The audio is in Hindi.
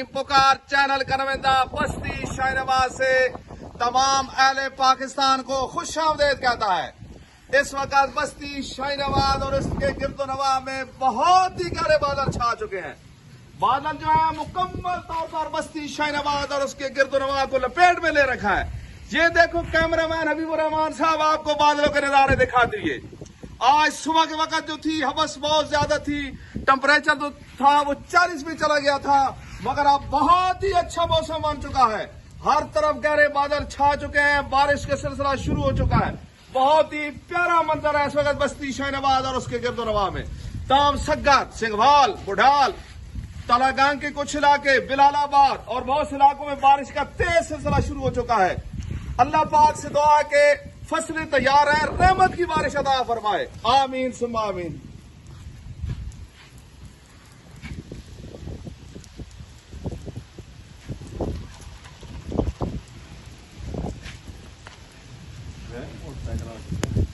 पुकार चैनल का नुमाइंदा बस्ती शाहीनवाज से तमाम अहले पाकिस्तान को खुशामदीद कहता है। इस वक्त बस्ती शाहीनवाज और इसके गिरदोनवा में बहुत ही गहरे बादल छा चुके हैं। बादल जो है मुकम्मल तौर पर बस्ती शाहीनवाज और उसके गिरदोनवा को लपेट में ले रखा है। ये देखो कैमरामैन हबीबुर रहमान साहब आपको बादलों के नजारे दिखा दिए। आज सुबह के वक्त जो थी हवस बहुत ज्यादा थी, टेम्परेचर जो था वो 40 भी चला गया था, मगर अब बहुत ही अच्छा मौसम बन चुका है। हर तरफ गहरे बादल छा चुके हैं, बारिश का सिलसिला शुरू हो चुका है। बहुत ही प्यारा मंजर है इस वक्त बस्ती शाहीनवाज और उसके गिरदोनवा में। ताम सग्गर, सिंघवाल, बुढ़ाल, तलागांग के कुछ इलाके, बिलालाबाद और बहुत से इलाकों में बारिश का तेज सिलसिला शुरू हो चुका है। अल्लाह पाक से दुआ के फसलें तैयार है, रहमत की बारिश अता फरमाए। आमीन सुम्मा आमीन। है और